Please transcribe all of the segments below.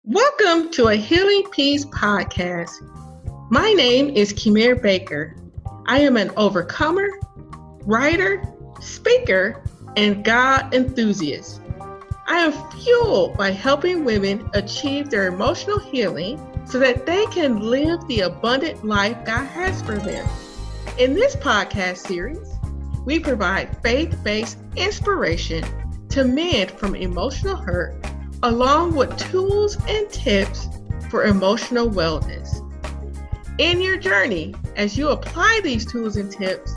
Welcome to a Healing Peace podcast. My name is Kimir Baker. I am an overcomer, writer, speaker, and God enthusiast. I am fueled by helping women achieve their emotional healing so that they can live the abundant life God has for them. In this podcast series, we provide faith-based inspiration to mend from emotional hurt, along with tools and tips for emotional wellness. In your journey, as you apply these tools and tips,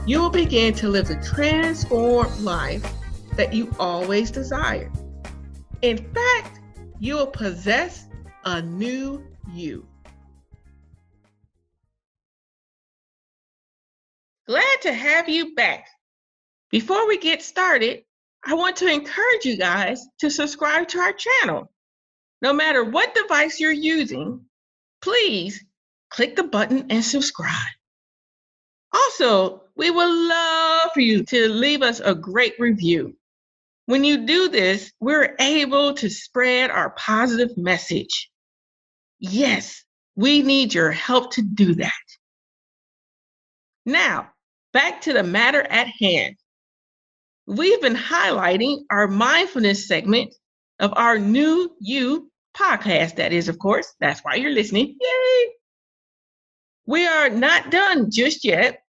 you will begin to live the transformed life that you always desired. In fact, you will possess a new you. Glad to have you back. Before we get started, I want to encourage you guys to subscribe to our channel. No matter what device you're using, please click the button and subscribe. Also, we would love for you to leave us a great review. When you do this, we're able to spread our positive message. Yes, we need your help to do that. Now, back to the matter at hand. We've been highlighting our mindfulness segment of our new You podcast. That is, of course, that's why you're listening. Yay! We are not done just yet.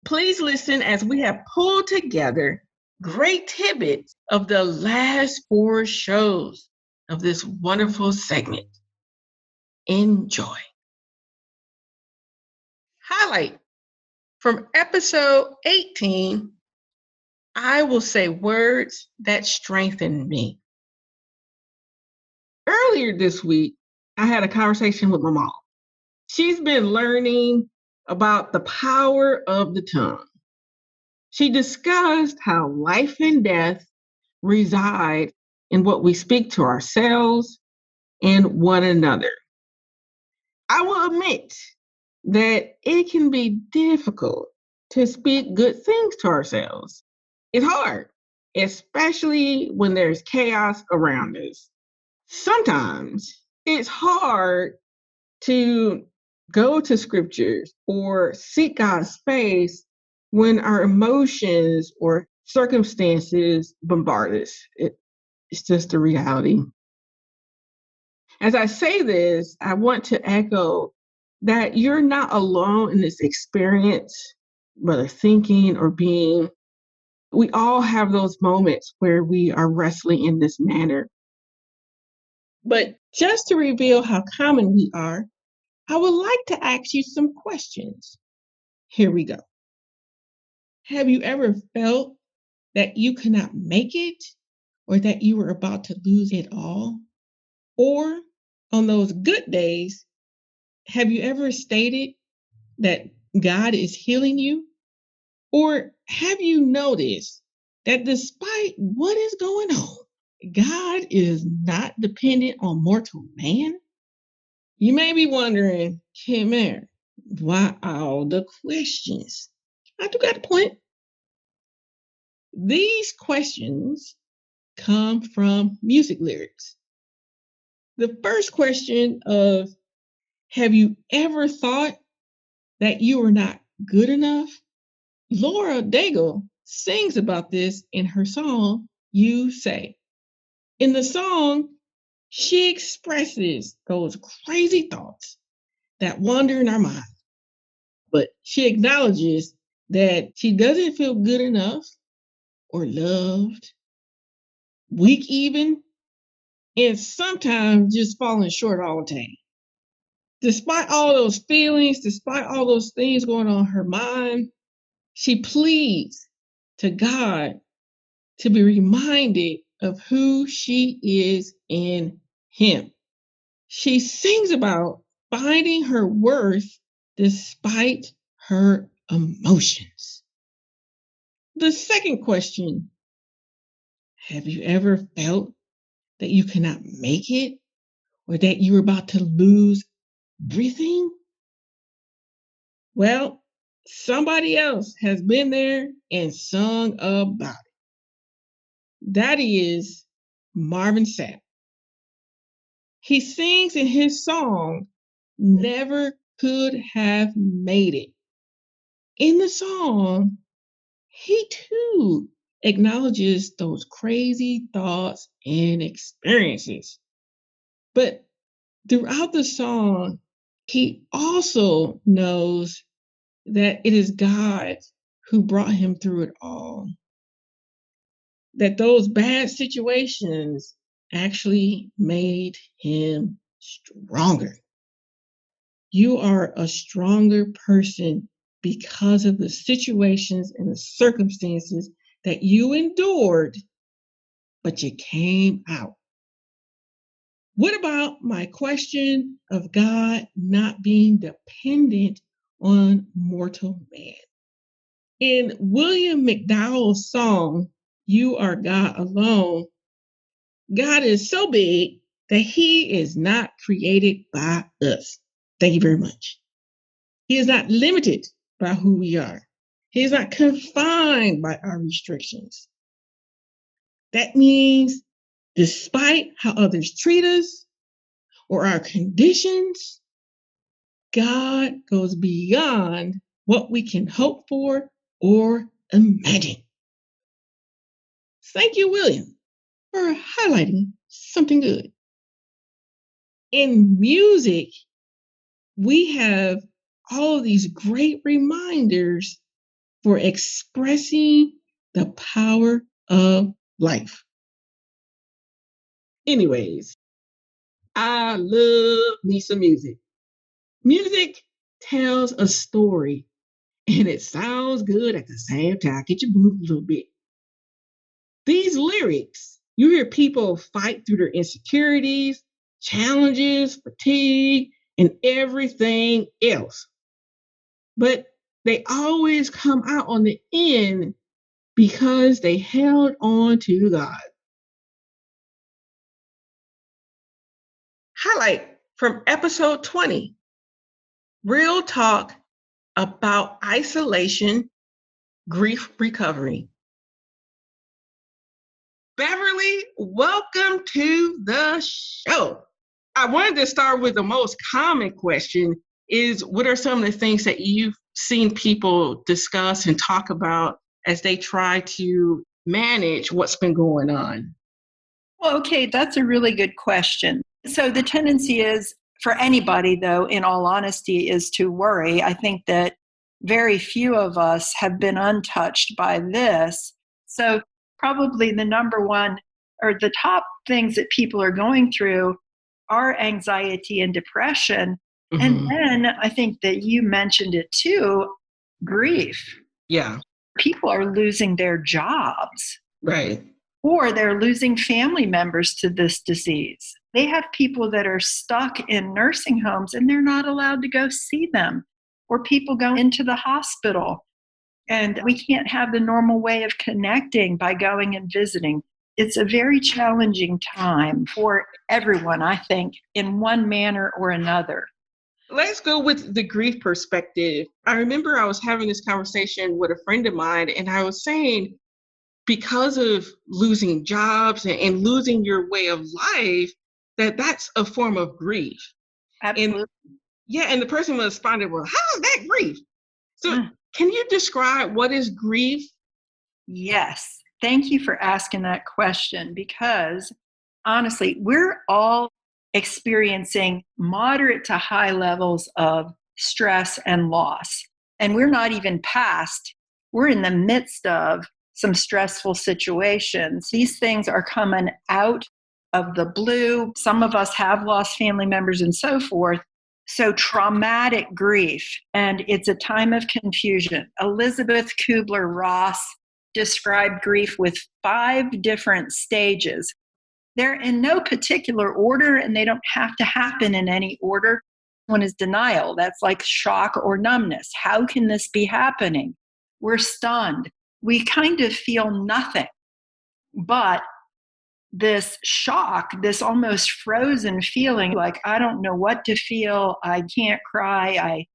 Please listen as we have pulled together great tidbits of the last 4 shows of this wonderful segment. Enjoy. Highlight from episode 18, I will say words that strengthen me. Earlier this week, I had a conversation with my mom. She's been learning about the power of the tongue. She discussed how life and death reside in what we speak to ourselves and one another. I will admit that it can be difficult to speak good things to ourselves. It's hard, especially when there's chaos around us. Sometimes it's hard to go to scriptures or seek God's face when our emotions or circumstances bombard us. It's just a reality. As I say this, I want to echo that you're not alone in this experience, whether thinking or being. We all have those moments where we are wrestling in this manner. But just to reveal how common we are, I would like to ask you some questions. Here we go. Have you ever felt that you could not make it or that you were about to lose it all? Or on those good days, have you ever stated that God is healing you? Or have you noticed that despite what is going on, God is not dependent on mortal man? You may be wondering, Kim, why all the questions? I do got a point. These questions come from music lyrics. The first question of, have you ever thought that you were not good enough? Laura Daigle sings about this in her song, You Say. In the song, she expresses those crazy thoughts that wander in our mind. But she acknowledges that she doesn't feel good enough or loved, weak even, and sometimes just falling short all the time. Despite all those feelings, despite all those things going on in her mind, she pleads to God to be reminded of who she is in Him. She sings about finding her worth despite her emotions. The second question, have you ever felt that you cannot make it or that you were about to lose everything? Well, somebody else has been there and sung about it. That is Marvin Sapp. he sings in his song, Never Could Have Made It. In the song, he too acknowledges those crazy thoughts and experiences. But throughout the song, he also knows that it is God who brought him through it all. That those bad situations actually made him stronger. You are a stronger person because of the situations and the circumstances that you endured, but you came out. What about my question of God not being dependent on mortal man? In William McDowell's song, You Are God Alone, God is so big that he is not created by us. Thank you very much. He is not limited by who we are. He is not confined by our restrictions. That means despite how others treat us or our conditions, God goes beyond what we can hope for or imagine. Thank you, William, for highlighting something good. In music, we have all of these great reminders for expressing the power of life. Anyways, I love me some music. Music tells a story and it sounds good at the same time. Get you moved a little bit. These lyrics, you hear people fight through their insecurities, challenges, fatigue, and everything else. But they always come out on the end because they held on to God. Highlight from episode 20, Real Talk about Isolation, Grief Recovery. Beverly, welcome to the show. I wanted to start with the most common question is what are some of the things that you've seen people discuss and talk about as they try to manage what's been going on? Well, okay, that's a really good question. So the tendency is for anybody, though, in all honesty, is to worry. I think that very few of us have been untouched by this. So probably the number one or the top things that people are going through are anxiety and depression. Mm-hmm. And then I think that you mentioned it too, grief. Yeah. People are losing their jobs. Right. Or they're losing family members to this disease. They have people that are stuck in nursing homes and they're not allowed to go see them, or people go into the hospital and we can't have the normal way of connecting by going and visiting. It's a very challenging time for everyone, I think, in one manner or another. Let's go with the grief perspective. I remember I was having this conversation with a friend of mine, and I was saying, because of losing jobs and losing your way of life, that's a form of grief. Absolutely. And the person responded, well, how is that grief? So can you describe what is grief? Yes. Thank you for asking that question, because honestly, we're all experiencing moderate to high levels of stress and loss. And we're not even past, we're in the midst of some stressful situations. These things are coming out of the blue. Some of us have lost family members and so forth. So traumatic grief, and it's a time of confusion. Elizabeth Kubler-Ross described grief with 5 different stages. They're in no particular order, and they don't have to happen in any order. One is denial. That's like shock or numbness. How can this be happening? We're stunned. We kind of feel nothing. But this shock, this almost frozen feeling, like, I don't know what to feel. I can't cry. I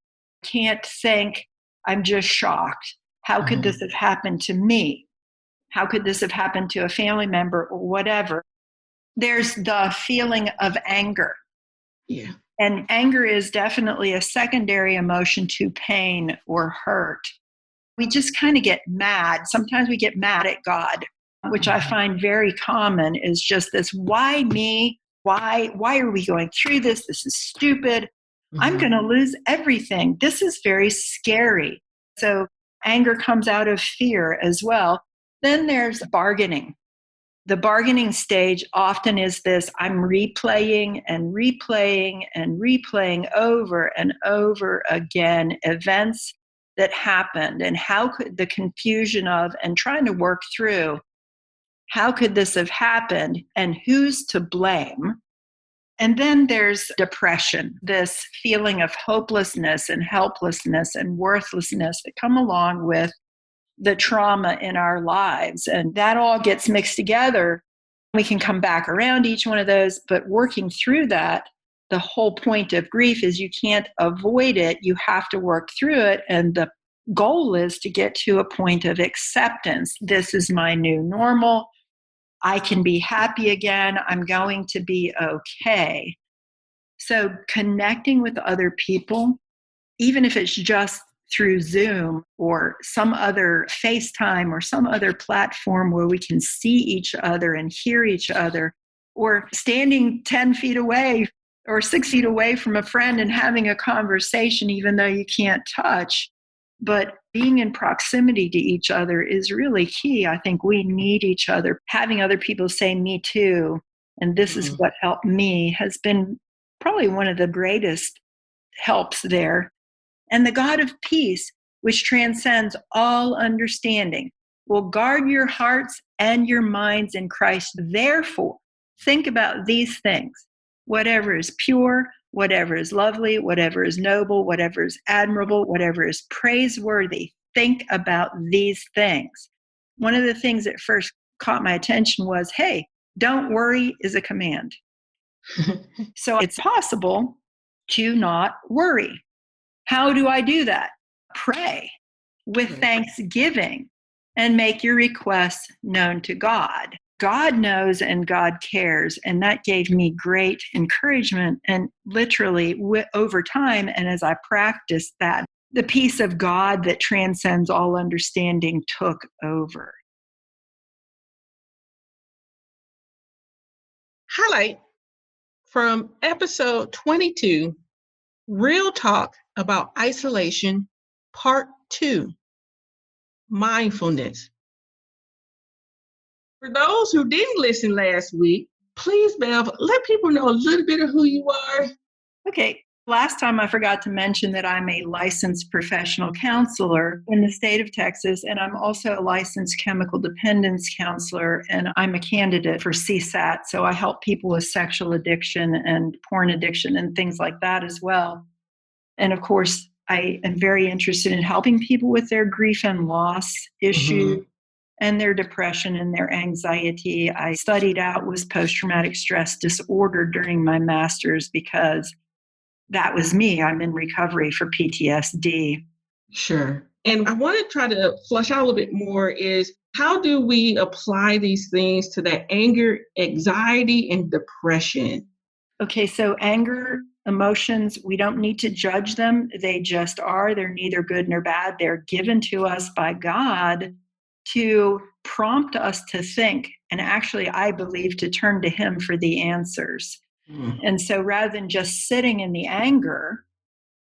can't think. I'm just shocked. How could this have happened to me? How could this have happened to a family member or whatever? There's the feeling of anger. Yeah. And anger is definitely a secondary emotion to pain or hurt. We just kind of get mad. Sometimes we get mad at God, which I find very common, is just this, why me? Why are we going through this? This is stupid. I'm going to lose everything. This is very scary. So anger comes out of fear as well. Then there's bargaining. The bargaining stage often is this, I'm replaying and replaying and replaying over and over again events that happened, and how could the confusion of, and trying to work through, how could this have happened and who's to blame? And then there's depression, this feeling of hopelessness and helplessness and worthlessness that come along with the trauma in our lives. And that all gets mixed together. We can come back around each one of those, but working through that, the whole point of grief is you can't avoid it. You have to work through it. And the goal is to get to a point of acceptance. This is my new normal. I can be happy again. I'm going to be okay. So connecting with other people, even if it's just through Zoom or some other FaceTime or some other platform where we can see each other and hear each other, or standing 10 feet away or 6 feet away from a friend and having a conversation, even though you can't touch. But being in proximity to each other is really key. I think we need each other. Having other people say, me too, and this is what helped me, has been probably one of the greatest helps there. And the God of peace, which transcends all understanding, will guard your hearts and your minds in Christ. Therefore, think about these things. Whatever is pure, whatever is lovely, whatever is noble, whatever is admirable, whatever is praiseworthy, think about these things. One of the things that first caught my attention was, hey, don't worry is a command. So it's possible to not worry. How do I do that? Pray with thanksgiving and make your requests known to God. God knows and God cares. And that gave me great encouragement. And literally over time, and as I practiced that, the peace of God that transcends all understanding took over. Highlight from episode 22, Real Talk about Isolation, Part 2, Mindfulness. For those who didn't listen last week, please, Bev, let people know a little bit of who you are. Okay. Last time I forgot to mention that I'm a licensed professional counselor in the state of Texas, and I'm also a licensed chemical dependence counselor, and I'm a candidate for CSAT. So I help people with sexual addiction and porn addiction and things like that as well. And of course, I am very interested in helping people with their grief and loss issues and their depression and their anxiety. I studied out with post-traumatic stress disorder during my master's because that was me. I'm in recovery for PTSD. Sure. And I want to try to flush out a little bit more is how do we apply these things to that anger, anxiety, and depression? Okay, so anger, emotions, we don't need to judge them. They just are. They're neither good nor bad. They're given to us by God to prompt us to think. And actually, I believe to turn to Him for the answers. And so rather than just sitting in the anger,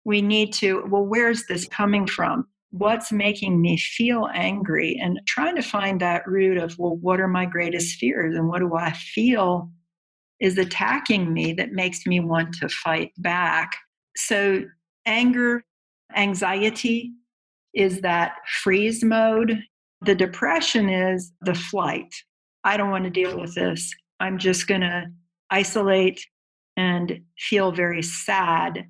we need to, well, where's this coming from? What's making me feel angry? And trying to find that root of, well, what are my greatest fears? And what do I feel is attacking me that makes me want to fight back? So anger, anxiety is that freeze mode. The depression is the flight. I don't want to deal with this. I'm just going to isolate and feel very sad,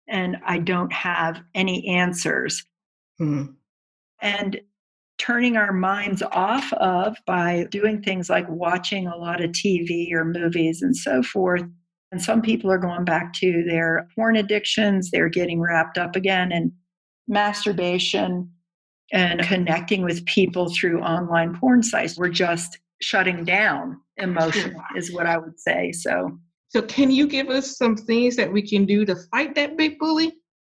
and I don't have any answers. And turning our minds off of by doing things like watching a lot of TV or movies and so forth. And some people are going back to their porn addictions. They're getting wrapped up again in masturbation and connecting with people through online porn sites. We're just shutting down emotion is what I would say. So So can you give us some things that we can do to fight that big bully?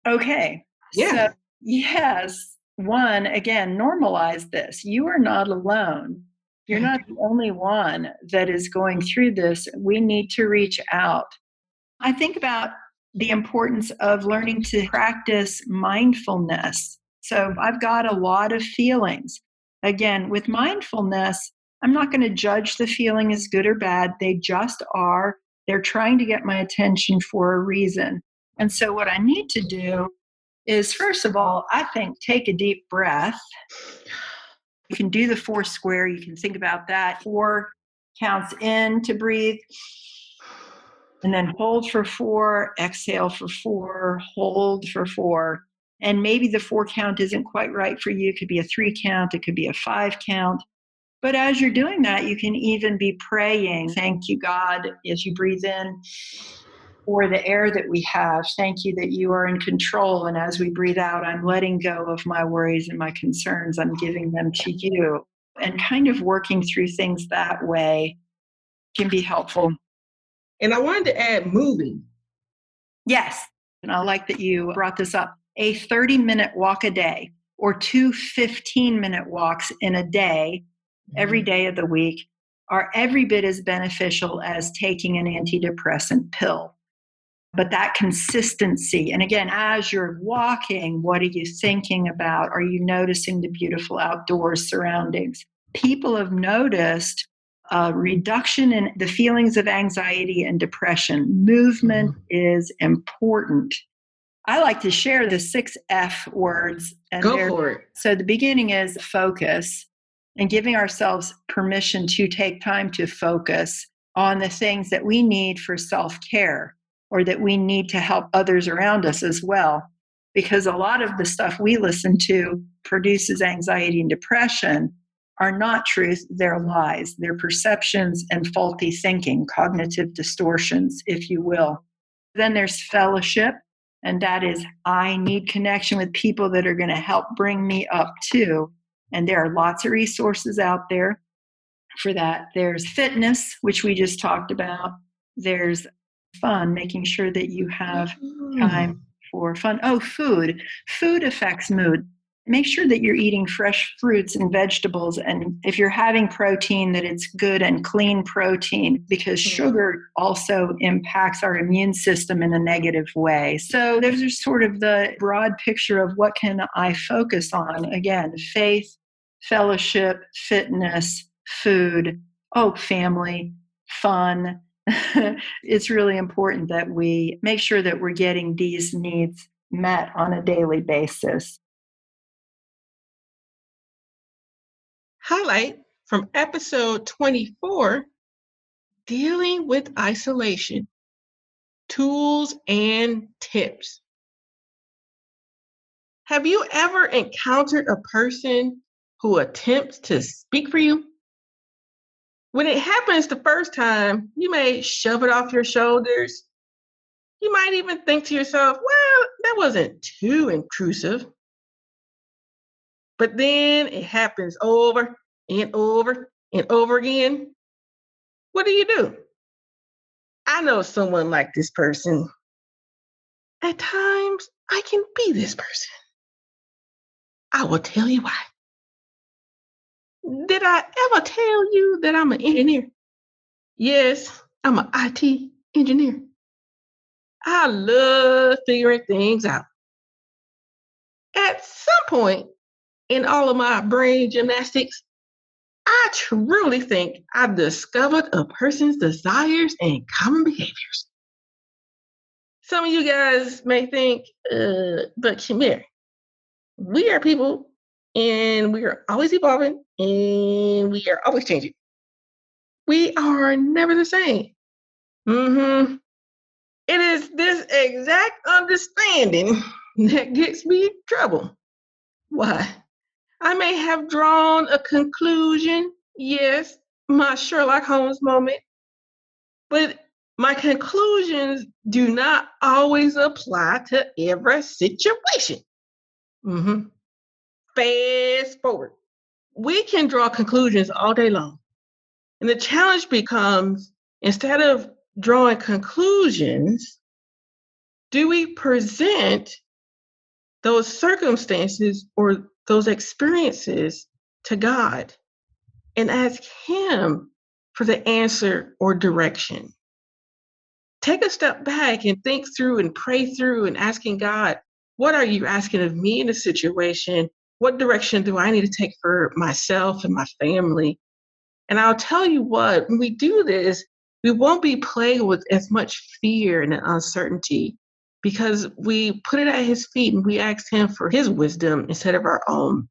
Okay. So, Yeah. yes, one, again, normalize this. You are not alone. You're Okay. not the only one that is going through this. We need to reach out. I think about the importance of learning to practice mindfulness. So, I've got a lot of feelings. Again, with mindfulness, I'm not going to judge the feeling as good or bad. They just are. They're trying to get my attention for a reason. And so, what I need to do is, first of all, I think take a deep breath. You can do the four square. You can think about that. 4 counts in to breathe, and then hold for 4, exhale for 4, hold for 4. And maybe the 4 count isn't quite right for you. It could be a 3 count, it could be a 5 count. But as you're doing that, you can even be praying, thank you, God, as you breathe in for the air that we have. Thank you that you are in control. And as we breathe out, I'm letting go of my worries and my concerns. I'm giving them to you. And kind of working through things that way can be helpful. And I wanted to add moving. Yes. And I like that you brought this up. A 30-minute walk a day or 2 15-minute walks in a day, every day of the week, are every bit as beneficial as taking an antidepressant pill. But that consistency, and again, as you're walking, what are you thinking about? Are you noticing the beautiful outdoor surroundings? People have noticed a reduction in the feelings of anxiety and depression. Movement is important. I like to share the 6F words. And Go for it. so the beginning is focus and giving ourselves permission to take time to focus on the things that we need for self-care or that we need to help others around us as well. Because a lot of the stuff we listen to produces anxiety and depression are not truth, they're lies. They're perceptions and faulty thinking, cognitive distortions, if you will. Then there's fellowship, and that is, I need connection with people that are going to help bring me up too. And there are lots of resources out there for that. There's fitness, which we just talked about. There's fun, making sure that you have time for fun. Oh, food. Food affects mood. Make sure that you're eating fresh fruits and vegetables. And if you're having protein, that it's good and clean protein, because sugar also impacts our immune system in a negative way. So there's just sort of the broad picture of what can I focus on. Again, faith, fellowship, fitness, food, family, fun. It's really important that we make sure that we're getting these needs met on a daily basis. Highlight from episode 24, Dealing with Isolation, Tools and Tips. Have you ever encountered a person who attempts to speak for you? When it happens the first time, you may shove it off your shoulders. You might even think to yourself, well, that wasn't too intrusive. But then it happens over and over and over again. What do? I know someone like this person. At times, I can be this person. I will tell you why. Did I ever tell you that I'm an engineer? Yes, I'm an IT engineer. I love figuring things out. At some point in all of my brain gymnastics, I truly think I've discovered a person's desires and common behaviors. Some of you guys may think, but Shamir, we are people and we are always evolving and we are always changing. We are never the same. Mm-hmm. It is this exact understanding that gets me in trouble. Why? I may have drawn a conclusion, yes, my Sherlock Holmes moment, but my conclusions do not always apply to every situation. Mm-hmm. Fast forward. We can draw conclusions all day long. And the challenge becomes, instead of drawing conclusions, do we present those circumstances or those experiences to God and ask Him for the answer or direction? Take a step back and think through and pray through and asking God, what are you asking of me in this situation? What direction do I need to take for myself and my family? And I'll tell you what, when we do this, we won't be plagued with as much fear and uncertainty because we put it at His feet and we ask Him for His wisdom instead of our own.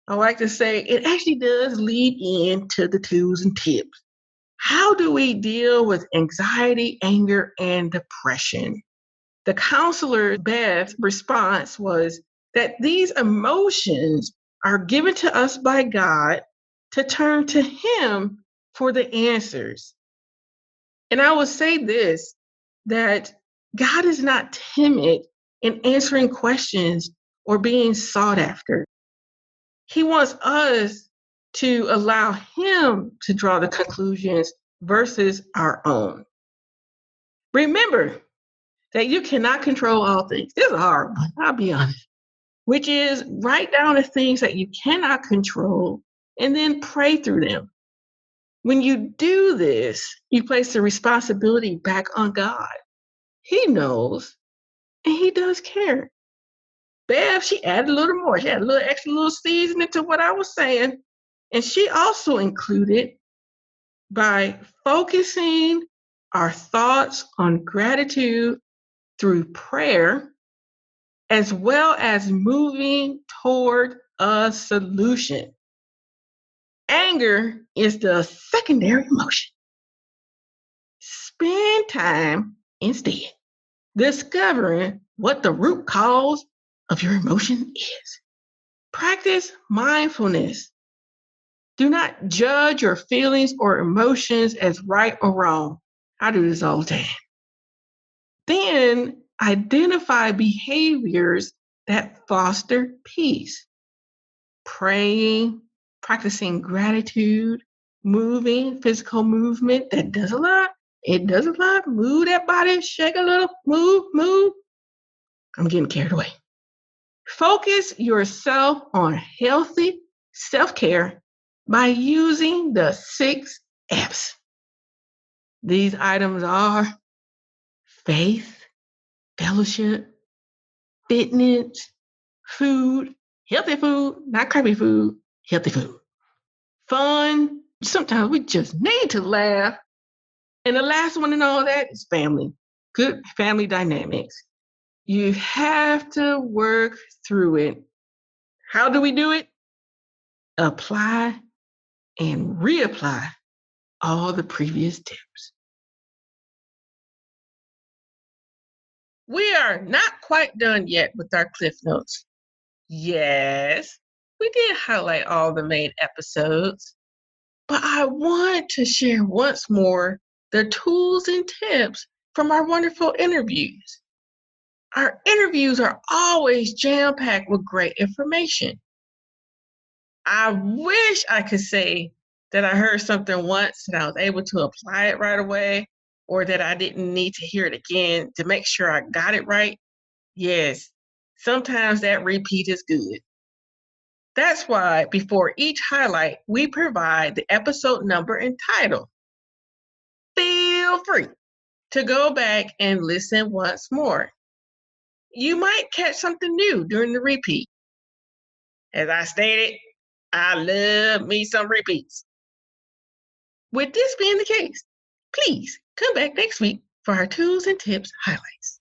I like to say it actually does lead into the tools and tips. How do we deal with anxiety, anger, and depression? The counselor, Beth's response was that these emotions are given to us by God to turn to Him for the answers. And I will say this, that God is not timid in answering questions or being sought after. He wants us to allow Him to draw the conclusions versus our own. Remember that you cannot control all things. This is a hard one, I'll be honest, which is write down the things that you cannot control and then pray through them. When you do this, you place the responsibility back on God. He knows and He does care. Bev, she added a little more. She had a little extra little seasoning to what I was saying. And she also included by focusing our thoughts on gratitude through prayer, as well as moving toward a solution. Anger is the secondary emotion. Spend time instead discovering what the root cause of your emotion is. Practice mindfulness. Do not judge your feelings or emotions as right or wrong. I do this all the time. Then identify behaviors that foster peace. Praying, practicing gratitude, moving, physical movement, that does a lot. It does a lot. Move that body, shake a little, move. I'm getting carried away. Focus yourself on healthy self-care by using the 6 F's. These items are faith, fellowship, fitness, food, healthy food, not crappy food, healthy food. Fun, sometimes we just need to laugh. And the last one in all that is family, good family dynamics. You have to work through it. How do we do it? Apply and reapply all the previous tips. We are not quite done yet with our Cliff Notes. Yes, we did highlight all the main episodes, but I want to share once more the tools and tips from our wonderful interviews. Our interviews are always jam-packed with great information. I wish I could say that I heard something once and I was able to apply it right away, or that I didn't need to hear it again to make sure I got it right. Yes, sometimes that repeat is good. That's why before each highlight, we provide the episode number and title. Feel free to go back and listen once more. You might catch something new during the repeat. As I stated, I love me some repeats. With this being the case, please come back next week for our tools and tips highlights.